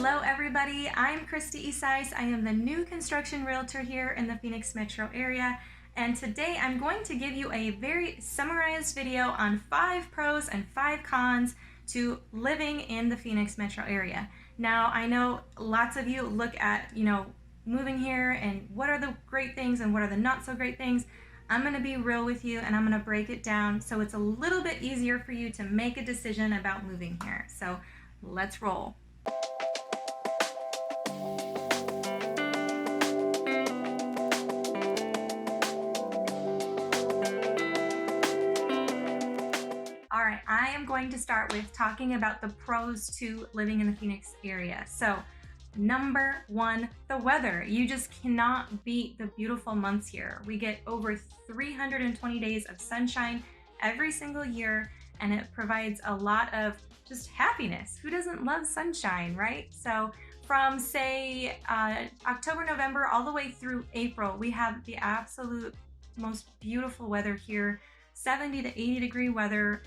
Hello everybody, I'm Kristi Isais. I am the new construction realtor here in the Phoenix metro area, and today I'm going to give you a very summarized video on 5 pros and 5 cons to living in the Phoenix metro area. Now, I know lots of you look at, moving here and what are the great things and what are the not so great things. I'm going to be real with you and I'm going to break it down so it's a little bit easier for you to make a decision about moving here. So let's roll. All right, I am going to start with talking about the pros to living in the Phoenix area. So, number 1, the weather. You just cannot beat the beautiful months here. We get over 320 days of sunshine every single year, and it provides a lot of just happiness. Who doesn't love sunshine, right? So, from say October, November, all the way through April, we have the absolute most beautiful weather here. 70 to 80 degree weather,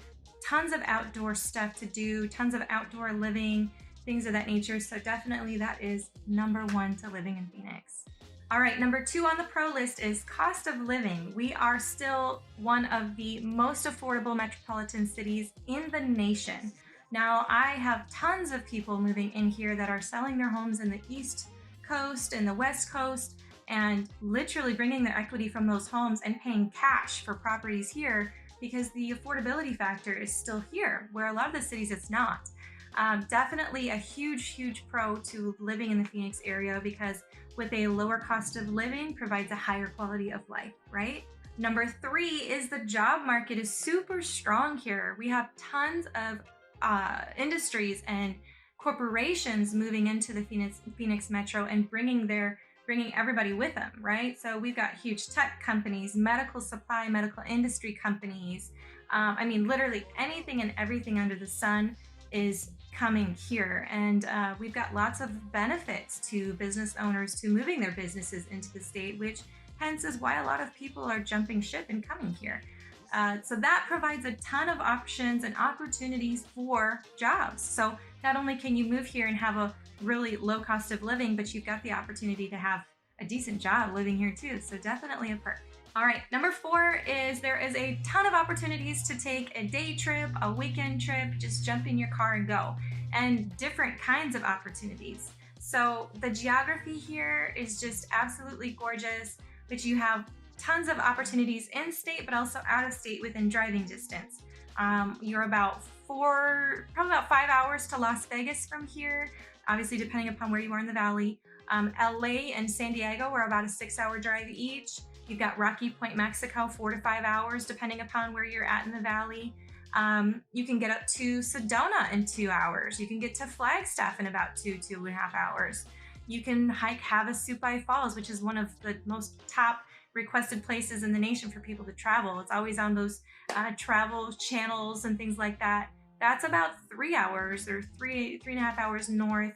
tons of outdoor stuff to do, tons of outdoor living, things of that nature. So definitely that is number 1 to living in Phoenix. All right, number 2 on the pro list is cost of living. We are still one of the most affordable metropolitan cities in the nation. Now, I have tons of people moving in here that are selling their homes in the East Coast and the West Coast, and literally bringing their equity from those homes and paying cash for properties here because the affordability factor is still here, where a lot of the cities it's not. Definitely a huge pro to living in the Phoenix area, because with a lower cost of living provides a higher quality of life, right? Number 3 is the job market is super strong here. We have tons of industries and corporations moving into the Phoenix metro and bringing everybody with them, right? So we've got huge tech companies, medical supply, medical industry companies. Literally anything and everything under the sun is coming here. And we've got lots of benefits to business owners to moving their businesses into the state, which hence is why a lot of people are jumping ship and coming here. So that provides a ton of options and opportunities for jobs. So not only can you move here and have a really low cost of living, but you've got the opportunity to have a decent job living here too. So definitely a perk. All right, number 4 is there is a ton of opportunities to take a day trip, a weekend trip, just jump in your car and go, and different kinds of opportunities. So the geography here is just absolutely gorgeous, but you have tons of opportunities in state, but also out of state within driving distance. You're probably about 5 hours to Las Vegas from here, obviously depending upon where you are in the valley. LA and San Diego are about a 6-hour drive each. You've got Rocky Point, Mexico, 4 to 5 hours, depending upon where you're at in the valley. You can get up to Sedona in 2 hours. You can get to Flagstaff in about 2.5 hours. You can hike Havasupai Falls, which is one of the most top requested places in the nation for people to travel. It's always on those travel channels and things like that. That's about 3 hours or 3.5 hours north.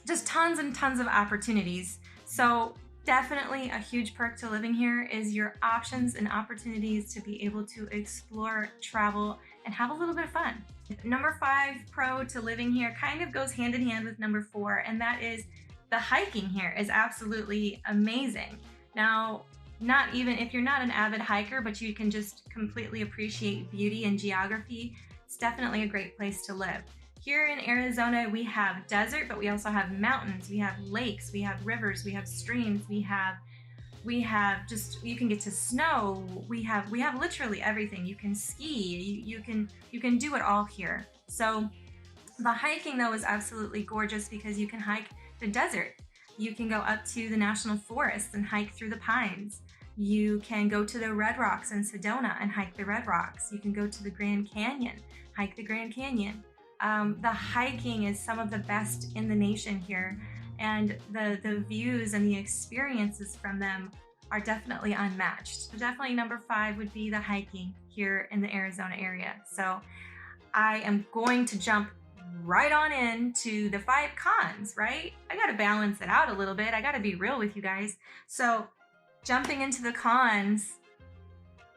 Just tons and tons of opportunities. So definitely a huge perk to living here is your options and opportunities to be able to explore, travel, and have a little bit of fun. Number 5 pro to living here kind of goes hand in hand with number 4, and that is the hiking here is absolutely amazing. Now, not even if you're not an avid hiker, but you can just completely appreciate beauty and geography, it's definitely a great place to live. Here in Arizona, we have desert, but we also have mountains, we have lakes, we have rivers, we have streams, we have just, you can get to snow, we have literally everything. You can ski, you can do it all here. So the hiking though is absolutely gorgeous because you can hike the desert. You can go up to the national forest and hike through the pines. You can go to the Red Rocks in Sedona and hike the Red Rocks. You can go to the Grand Canyon, hike the Grand Canyon. The hiking is some of the best in the nation here, and the views and the experiences from them are definitely unmatched. So definitely number 5 would be the hiking here in the Arizona area. So I am going to jump right on into the 5 cons, right? I got to balance it out a little bit. I got to be real with you guys. So jumping into the cons,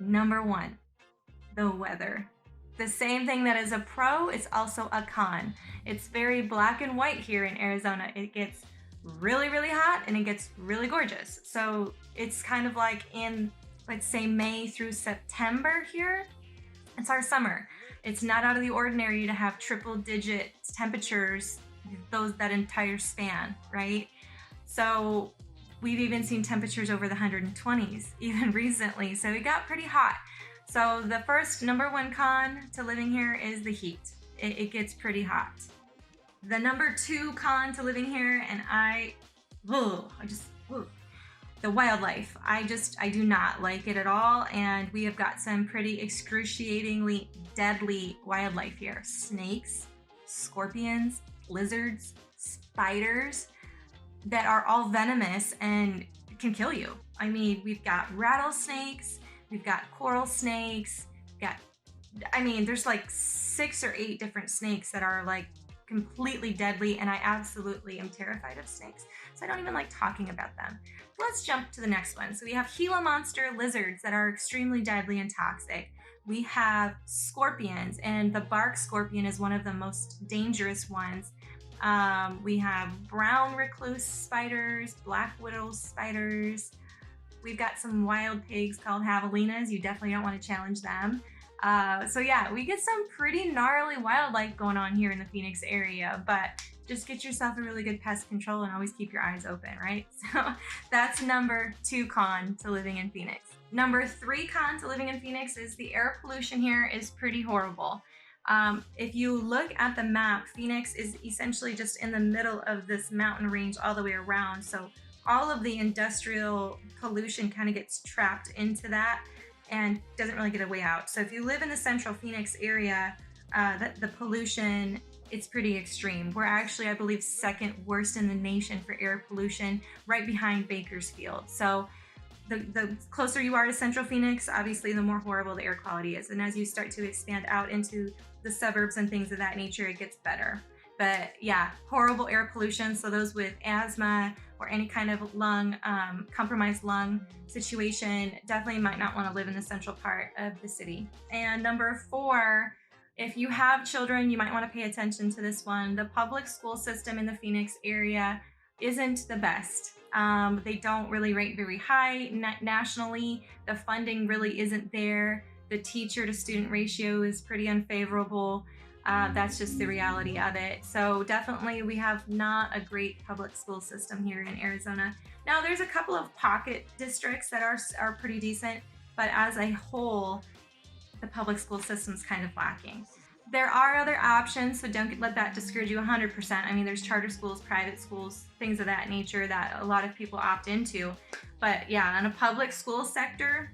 number 1, the weather. The same thing that is a pro is also a con. It's very black and white here in Arizona. It gets really, really hot and it gets really gorgeous. So it's kind of like in, let's say, May through September here. It's our summer. It's not out of the ordinary to have triple digit temperatures, that entire span, right? So we've even seen temperatures over the 120s even recently. So it got pretty hot. So the first number one con to living here is the heat. It gets pretty hot. The number two con to living here, and the wildlife. I do not like it at all. And we have got some pretty excruciatingly deadly wildlife here. Snakes, scorpions, lizards, spiders that are all venomous and can kill you. I mean, we've got rattlesnakes, we've got coral snakes, there's like 6 or 8 different snakes that are like completely deadly, and I absolutely am terrified of snakes. So I don't even like talking about them. Let's jump to the next one. So we have Gila monster lizards that are extremely deadly and toxic. We have scorpions, and the bark scorpion is one of the most dangerous ones. We have brown recluse spiders, black widow spiders. We've got some wild pigs called javelinas. You definitely don't want to challenge them. So yeah, we get some pretty gnarly wildlife going on here in the Phoenix area, but just get yourself a really good pest control and always keep your eyes open, right? So that's number 2 con to living in Phoenix. Number 3 con to living in Phoenix is the air pollution here is pretty horrible. If you look at the map, Phoenix is essentially just in the middle of this mountain range all the way around. So all of the industrial pollution kind of gets trapped into that and doesn't really get a way out. So if you live in the central Phoenix area, the pollution, it's pretty extreme. We're actually, I believe, 2nd worst in the nation for air pollution, right behind Bakersfield. So the closer you are to central Phoenix, obviously the more horrible the air quality is. And as you start to expand out into the suburbs and things of that nature, it gets better. But yeah, horrible air pollution. So those with asthma or any kind of compromised lung situation definitely might not want to live in the central part of the city. And number 4, if you have children, you might want to pay attention to this one. The public school system in the Phoenix area isn't the best. They don't really rate very high nationally. The funding really isn't there. The teacher to student ratio is pretty unfavorable. That's just the reality of it. So definitely we have not a great public school system here in Arizona. Now there's a couple of pocket districts that are pretty decent, but as a whole, the public school system's kind of lacking. There are other options, so don't let that discourage you 100%. I mean, there's charter schools, private schools, things of that nature that a lot of people opt into. But yeah, on a public school sector,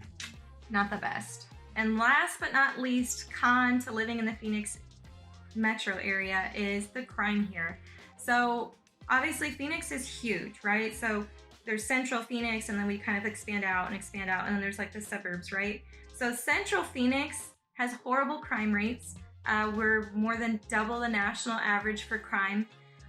not the best. And last but not least, con to living in the Phoenix metro area is the crime here. So obviously Phoenix is huge, right? So there's central Phoenix, and then we kind of expand out, and then there's like the suburbs, right? So central Phoenix has horrible crime rates. We're more than double the national average for crime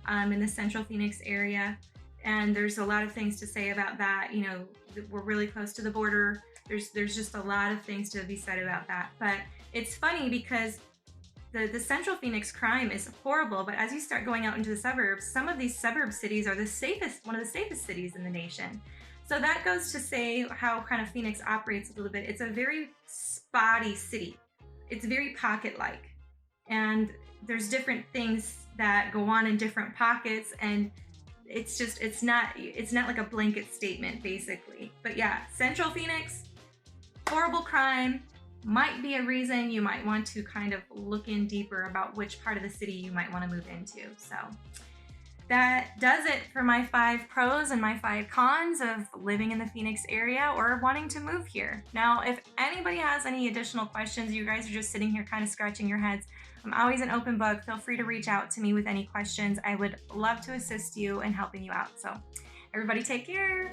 in the central Phoenix area. And there's a lot of things to say about that. You know, we're really close to the border. There's just a lot of things to be said about that. But it's funny because the central Phoenix crime is horrible, but as you start going out into the suburbs, some of these suburb cities are one of the safest cities in the nation. So that goes to say how kind of Phoenix operates a little bit. It's a very spotty city. It's very pocket-like. And there's different things that go on in different pockets, and it's not like a blanket statement basically. But yeah, central Phoenix, horrible crime, might be a reason you might want to kind of look in deeper about which part of the city you might want to move into. So that does it for my 5 pros and my 5 cons of living in the Phoenix area or wanting to move here. Now, if anybody has any additional questions, you guys are just sitting here kind of scratching your heads, I'm always an open book. Feel free to reach out to me with any questions. I would love to assist you in helping you out. So everybody take care.